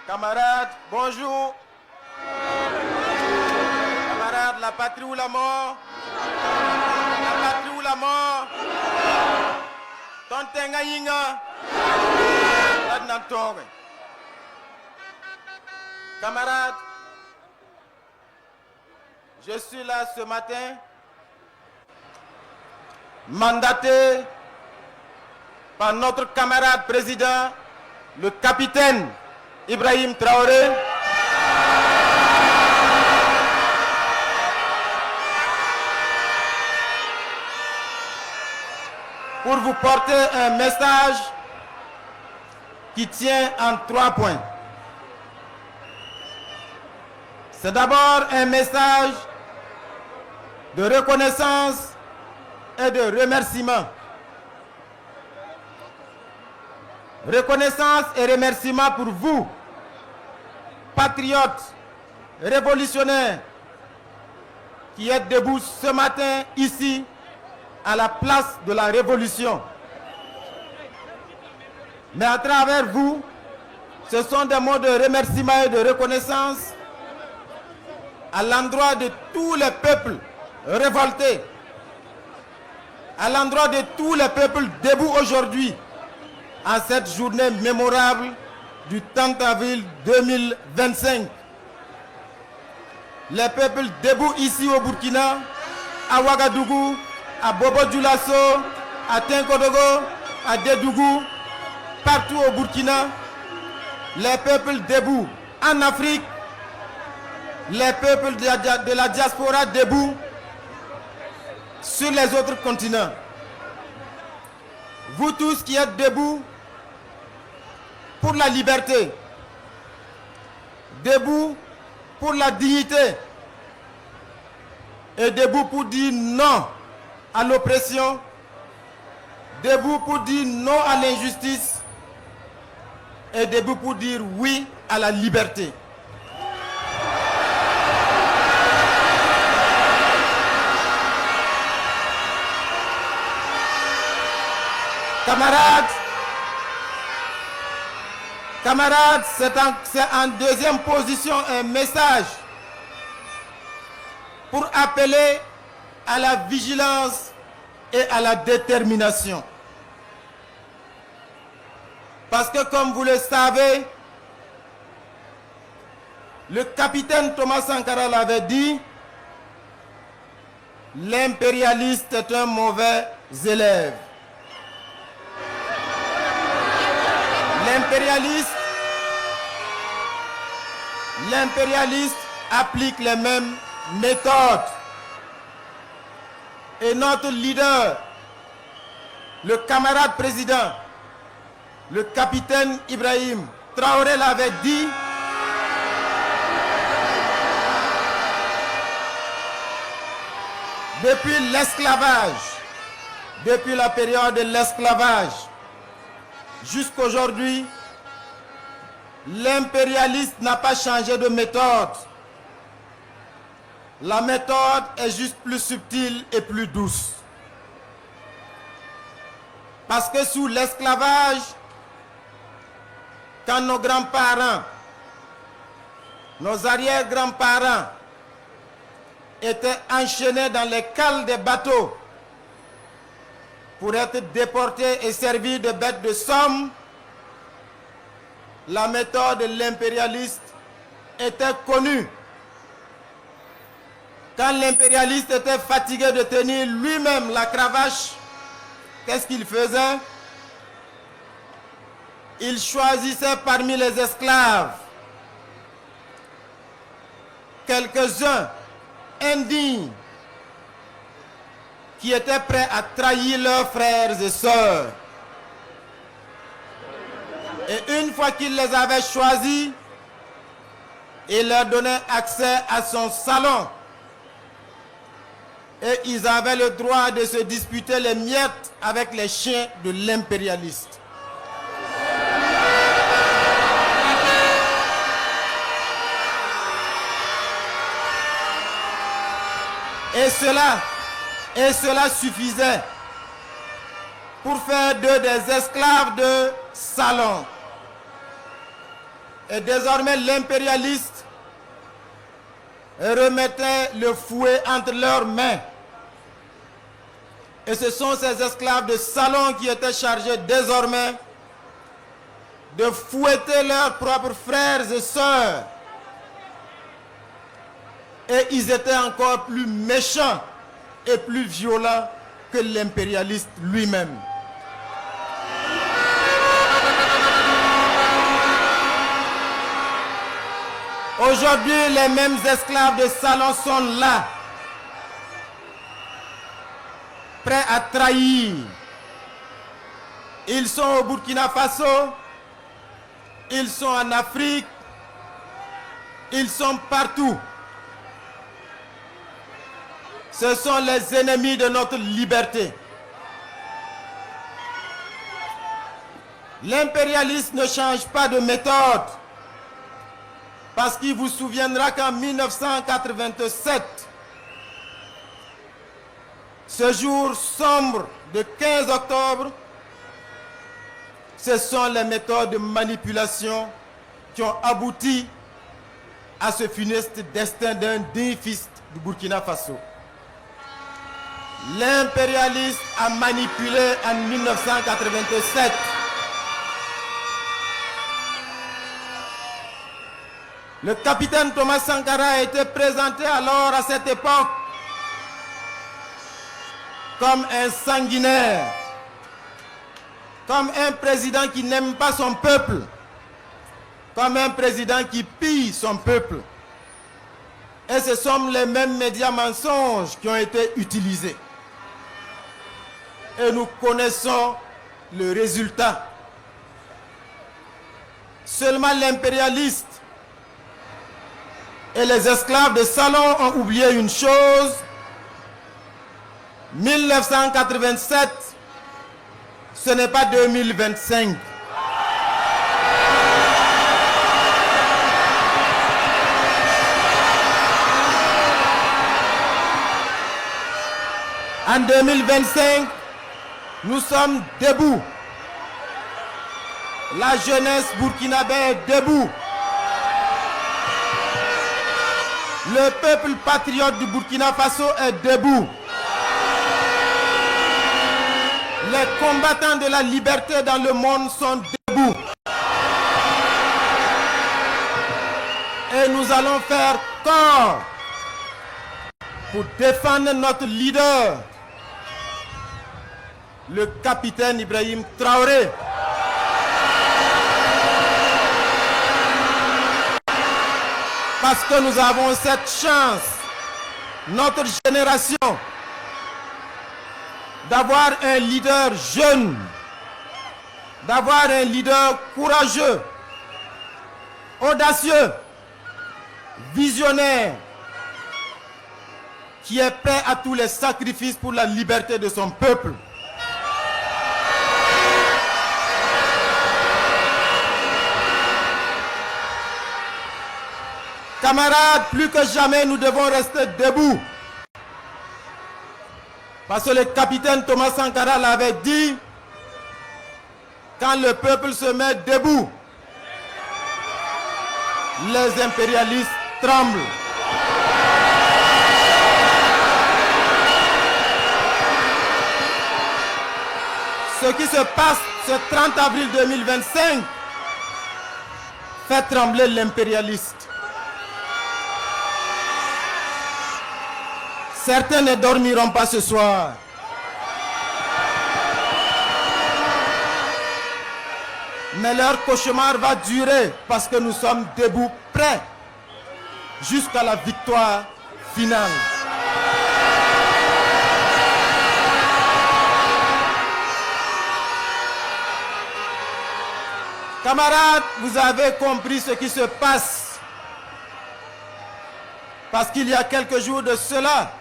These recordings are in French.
Camarades, bonjour. Camarades, la patrie ou la mort? La patrie ou la mort? Tontenga yinga. Camarades, je suis là ce matin, mandaté par notre camarade président, le capitaine Ibrahim Traoré, pour vous porter un message qui tient en 3 points. C'est d'abord un message de reconnaissance et de remerciement. Reconnaissance et remerciement pour vous, patriotes, révolutionnaires, qui êtes debout ce matin ici, à la place de la Révolution. Mais à travers vous, ce sont des mots de remerciement et de reconnaissance à l'endroit de tous les peuples révoltés, à l'endroit de tous les peuples debout aujourd'hui, en cette journée mémorable du 30 avril 2025. Les peuples debout ici au Burkina, à Ouagadougou, à Bobo-Dioulasso, à Tinkodogo, à Dédougou, partout au Burkina, les peuples debout en Afrique, les peuples de la diaspora debout sur les autres continents. Vous tous qui êtes debout pour la liberté, debout pour la dignité et debout pour dire non à l'oppression, debout pour dire non à l'injustice et debout pour dire oui à la liberté. Camarades, c'est en deuxième position un message pour appeler à la vigilance et à la détermination. Parce que comme vous le savez, le capitaine Thomas Sankara l'avait dit, l'impérialiste est un mauvais élève. L'impérialiste applique les mêmes méthodes. Et notre leader, le camarade président, le capitaine Ibrahim Traoré l'avait dit, depuis l'esclavage, depuis la période de l'esclavage, jusqu'aujourd'hui, l'impérialiste n'a pas changé de méthode. La méthode est juste plus subtile et plus douce. Parce que sous l'esclavage, quand nos grands-parents, nos arrière-grands-parents étaient enchaînés dans les cales des bateaux pour être déportés et servis de bêtes de somme, la méthode de l'impérialiste était connue. Quand l'impérialiste était fatigué de tenir lui-même la cravache, qu'est-ce qu'il faisait? Il choisissait parmi les esclaves quelques-uns indignes qui étaient prêts à trahir leurs frères et sœurs Et une fois qu'il les avait choisis, il leur donnait accès à son salon. Et ils avaient le droit de se disputer les miettes avec les chiens de l'impérialiste. Et cela suffisait pour faire d'eux des esclaves de salon. Et désormais, l'impérialiste remettait le fouet entre leurs mains. Et ce sont ces esclaves de salon qui étaient chargés désormais de fouetter leurs propres frères et sœurs. Et ils étaient encore plus méchants et plus violents que l'impérialiste lui-même. Aujourd'hui, les mêmes esclaves de salon sont là, prêts à trahir. Ils sont au Burkina Faso, ils sont en Afrique, ils sont partout. Ce sont les ennemis de notre liberté. L'impérialiste ne change pas de méthode. Parce qu'il vous souviendra qu'en 1987, ce jour sombre de 15 octobre, ce sont les méthodes de manipulation qui ont abouti à ce funeste destin d'un digne fils du Burkina Faso. L'impérialiste a manipulé en 1987. Le capitaine Thomas Sankara a été présenté alors à cette époque comme un sanguinaire, comme un président qui n'aime pas son peuple, comme un président qui pille son peuple. Et ce sont les mêmes médias mensonges qui ont été utilisés. Et nous connaissons le résultat. Seulement l'impérialiste et les esclaves de salon ont oublié une chose. 1987, ce n'est pas 2025. En 2025, nous sommes debout. La jeunesse burkinabé est debout. Le peuple patriote du Burkina Faso est debout. Les combattants de la liberté dans le monde sont debout. Et nous allons faire corps pour défendre notre leader, le capitaine Ibrahim Traoré. Parce que nous avons cette chance, notre génération, d'avoir un leader jeune, d'avoir un leader courageux, audacieux, visionnaire, qui est prêt à tous les sacrifices pour la liberté de son peuple. Camarades, plus que jamais, nous devons rester debout. Parce que le capitaine Thomas Sankara l'avait dit, quand le peuple se met debout, les impérialistes tremblent. Ce qui se passe ce 30 avril 2025 fait trembler l'impérialiste. Certains ne dormiront pas ce soir. Mais leur cauchemar va durer parce que nous sommes debout, prêts jusqu'à la victoire finale. Camarades, vous avez compris ce qui se passe. Parce qu'il y a quelques jours de cela,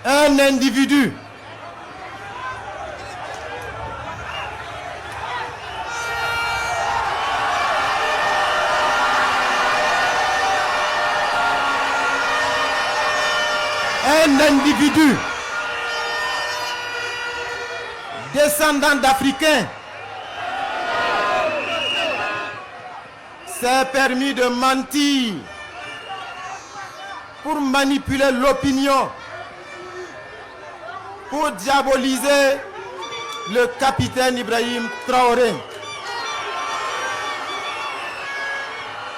un individu descendant d'Africains s'est permis de mentir pour manipuler l'opinion, pour diaboliser le capitaine Ibrahim Traoré.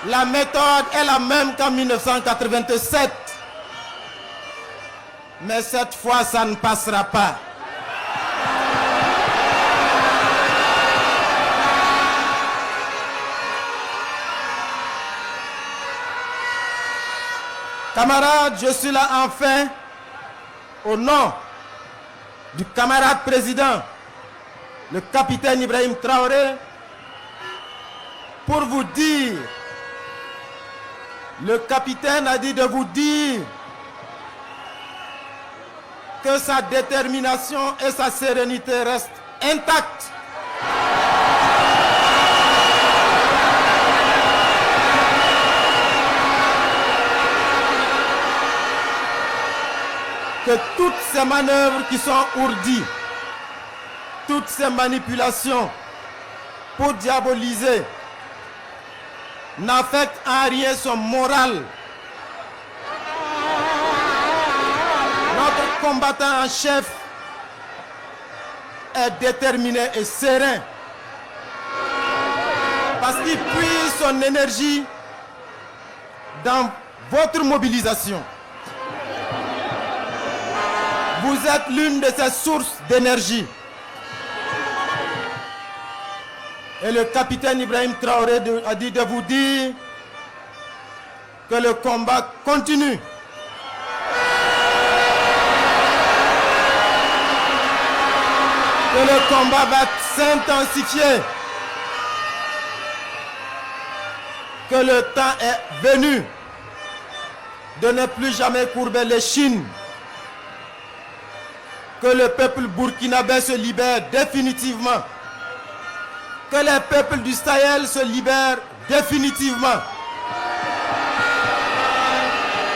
La méthode est la même qu'en 1987. Mais cette fois, ça ne passera pas. Camarades, je suis là enfin au nom du camarade président, le capitaine Ibrahim Traoré, pour vous dire, le capitaine a dit de vous dire que sa détermination et sa sérénité restent intactes. Que toutes ces manœuvres qui sont ourdies, toutes ces manipulations pour diaboliser n'affectent en rien son moral. Notre combattant en chef est déterminé et serein parce qu'il puise son énergie dans votre mobilisation. Vous êtes l'une de ces sources d'énergie. Et le capitaine Ibrahim Traoré a dit de vous dire que le combat continue. Que le combat va s'intensifier. Que le temps est venu de ne plus jamais courber l'échine. Que le peuple burkinabé se libère définitivement. Que les peuples du Sahel se libèrent définitivement.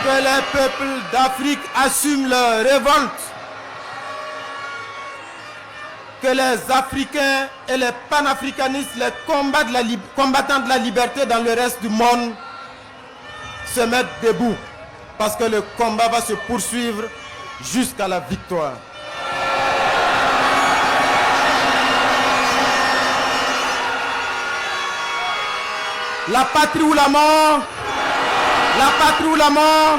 Que les peuples d'Afrique assument leur révolte. Que les Africains et les panafricanistes, les combattants de la liberté dans le reste du monde se mettent debout. Parce que le combat va se poursuivre jusqu'à la victoire. La patrie ou la mort, la patrie ou la mort.